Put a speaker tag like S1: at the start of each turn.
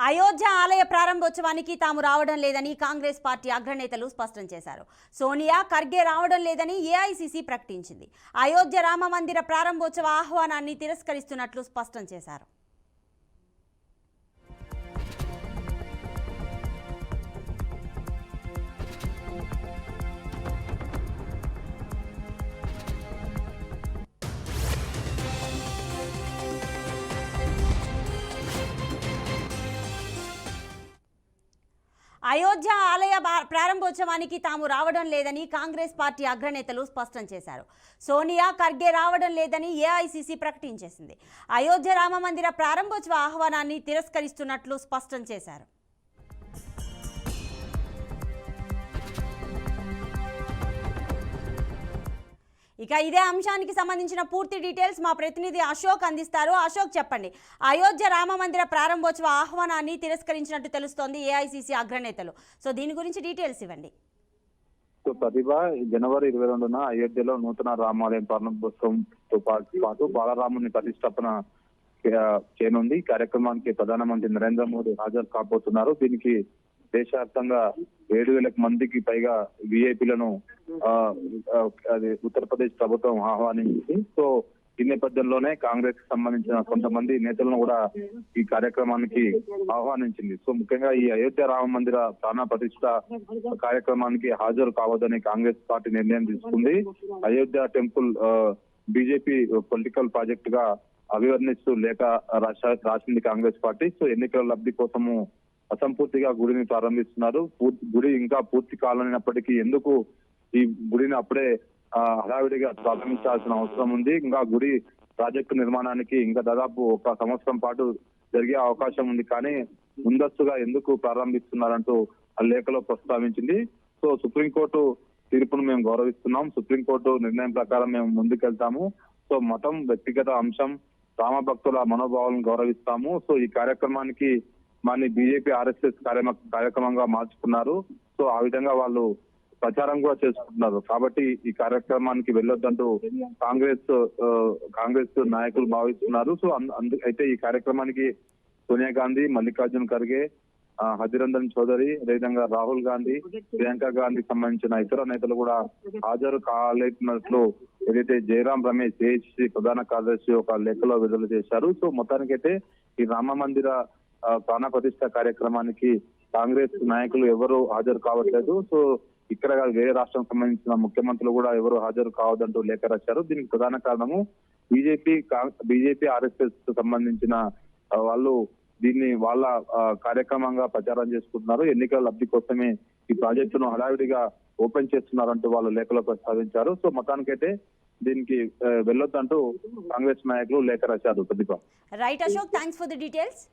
S1: అయోధ్య ఆలయ ప్రారంభోత్సవానికి తాము రావడం లేదని కాంగ్రెస్ పార్టీ అగ్రనేతలు స్పష్టం చేశారు. సోనియా, ఖర్గే రావడం లేదని ఏఐసీసీ ప్రకటించింది. అయోధ్య రామ మందిర ప్రారంభోత్సవ ఆహ్వానాన్ని తిరస్కరిస్తున్నట్లు స్పష్టం చేశారు. అయోధ్య ఆలయ ప్రారంభోత్సవానికి తాము రావడం లేదని కాంగ్రెస్ పార్టీ అగ్రనేతలు స్పష్టం చేశారు. సోనియా, ఖర్గే రావడం లేదని ఏఐసీసీ ప్రకటించేసింది. అయోధ్య రామ మందిర ప్రారంభోత్సవ ఆహ్వానాన్ని తిరస్కరిస్తున్నట్లు స్పష్టం చేశారు. ఇక ఇదే అంశానికి సంబంధించిన పూర్తి డీటెయిల్స్ మా ప్రతినిధి అశోక్ అందిస్తారు. అశోక్, చెప్పండి. అయోధ్య రామ మందిర ప్రారంభోత్సవ ఆహ్వానాన్ని తిరస్కరించినట్టు తెలుస్తోంది ఏఐసీసీ అగ్రనేతలు. సో దీని గురించి డీటెయిల్స్ ఇవ్వండి.
S2: ప్రతిభ జనవరి 22న అయోధ్యలో నూతన రామాలయం ప్రారంభోత్సవంతో పాటు బాలరాముని ప్రతిష్టాపన చేయనుంది. ఈ కార్యక్రమానికి ప్రధానమంత్రి నరేంద్ర మోదీ హాజరు కాబోతున్నారు. దీనికి దేశవ్యాప్తంగా 7,000 మందికి పైగా విఐపీలను ఉత్తరప్రదేశ్ ప్రభుత్వం ఆహ్వానించింది. సో ఈ నేపథ్యంలోనే కాంగ్రెస్ కి సంబంధించిన కొంతమంది నేతలను కూడా ఈ కార్యక్రమానికి ఆహ్వానించింది. సో ముఖ్యంగా ఈ అయోధ్య రామ మందిర ప్రాణ ప్రతిష్ఠ కార్యక్రమానికి హాజరు కావద్దని కాంగ్రెస్ పార్టీ నిర్ణయం తీసుకుంది. Ayodhya temple BJP political project గా అభివర్ణిస్తూ లేఖ రాసింది కాంగ్రెస్ పార్టీ. సో ఎన్నికల లబ్ధి కోసము అసంపూర్తిగా గుడిని ప్రారంభిస్తున్నారు. గుడి ఇంకా పూర్తి కాలనప్పటికీ ఎందుకు ఈ గుడిని అప్పుడే హడావిడిగా ప్రారంభించాల్సిన అవసరం ఉంది. ఇంకా గుడి ప్రాజెక్టు నిర్మాణానికి ఇంకా దాదాపు 1 సంవత్సరం పాటు జరిగే అవకాశం ఉంది. కానీ ముందస్తుగా ఎందుకు ప్రారంభిస్తున్నారంటూ ఆ లేఖలో ప్రస్తావించింది. సో సుప్రీంకోర్టు తీర్పును మేము గౌరవిస్తున్నాం. సుప్రీంకోర్టు నిర్ణయం ప్రకారం మేము ముందుకెళ్తాము. సో మతం వ్యక్తిగత అంశం, రామ భక్తుల మనోభావాలను గౌరవిస్తాము. సో ఈ కార్యక్రమానికి మన బీజేపీ ఆర్ఎస్ఎస్ కార్యక్రమంగా మార్చుకున్నారు. సో ఆ విధంగా వాళ్ళు ప్రచారం కూడా చేసుకుంటున్నారు. కాబట్టి ఈ కార్యక్రమానికి వెళ్ళొద్దంటూ కాంగ్రెస్ నాయకులు భావిస్తున్నారు. సో అయితే ఈ కార్యక్రమానికి సోనియా గాంధీ, మల్లికార్జున్ ఖర్గే, అధిరంజన్ చౌదరి, అదేవిధంగా రాహుల్ గాంధీ, ప్రియాంక గాంధీ సంబంధించిన ఇతర నేతలు కూడా హాజరు కాలేనట్లు ఏదైతే జయరాం రమేష్ ఏఐసీసీ ప్రధాన కార్యదర్శి ఒక లేఖలో విడుదల చేశారు. సో మొత్తానికైతే ఈ రామ మందిర ప్రాణ ప్రతిష్ఠ కార్యక్రమానికి కాంగ్రెస్ నాయకులు ఎవరు హాజరు కావట్లేదు. సో ఇక్కడ వేరే రాష్ట్రం సంబంధించిన ముఖ్యమంత్రులు కూడా ఎవరు హాజరు కావద్దంటూ లేఖ రాశారు. దీనికి ప్రధాన కారణము బీజేపీ ఆర్ఎస్ఎస్ సంబంధించిన వాళ్ళు దీన్ని వాళ్ళ కార్యక్రమంగా ప్రచారం చేసుకుంటున్నారు. ఎన్నికల లబ్ధి కోసమే ఈ ప్రాజెక్టును హడావిడిగా ఓపెన్ చేస్తున్నారంటూ వాళ్ళు లేఖలో ప్రస్తావించారు. సో మొత్తానికైతే దీనికి వెళ్ళొద్దంటూ కాంగ్రెస్ నాయకులు లేఖ రాశారు. Pradeepa.
S1: Right Ashok, thanks for the details.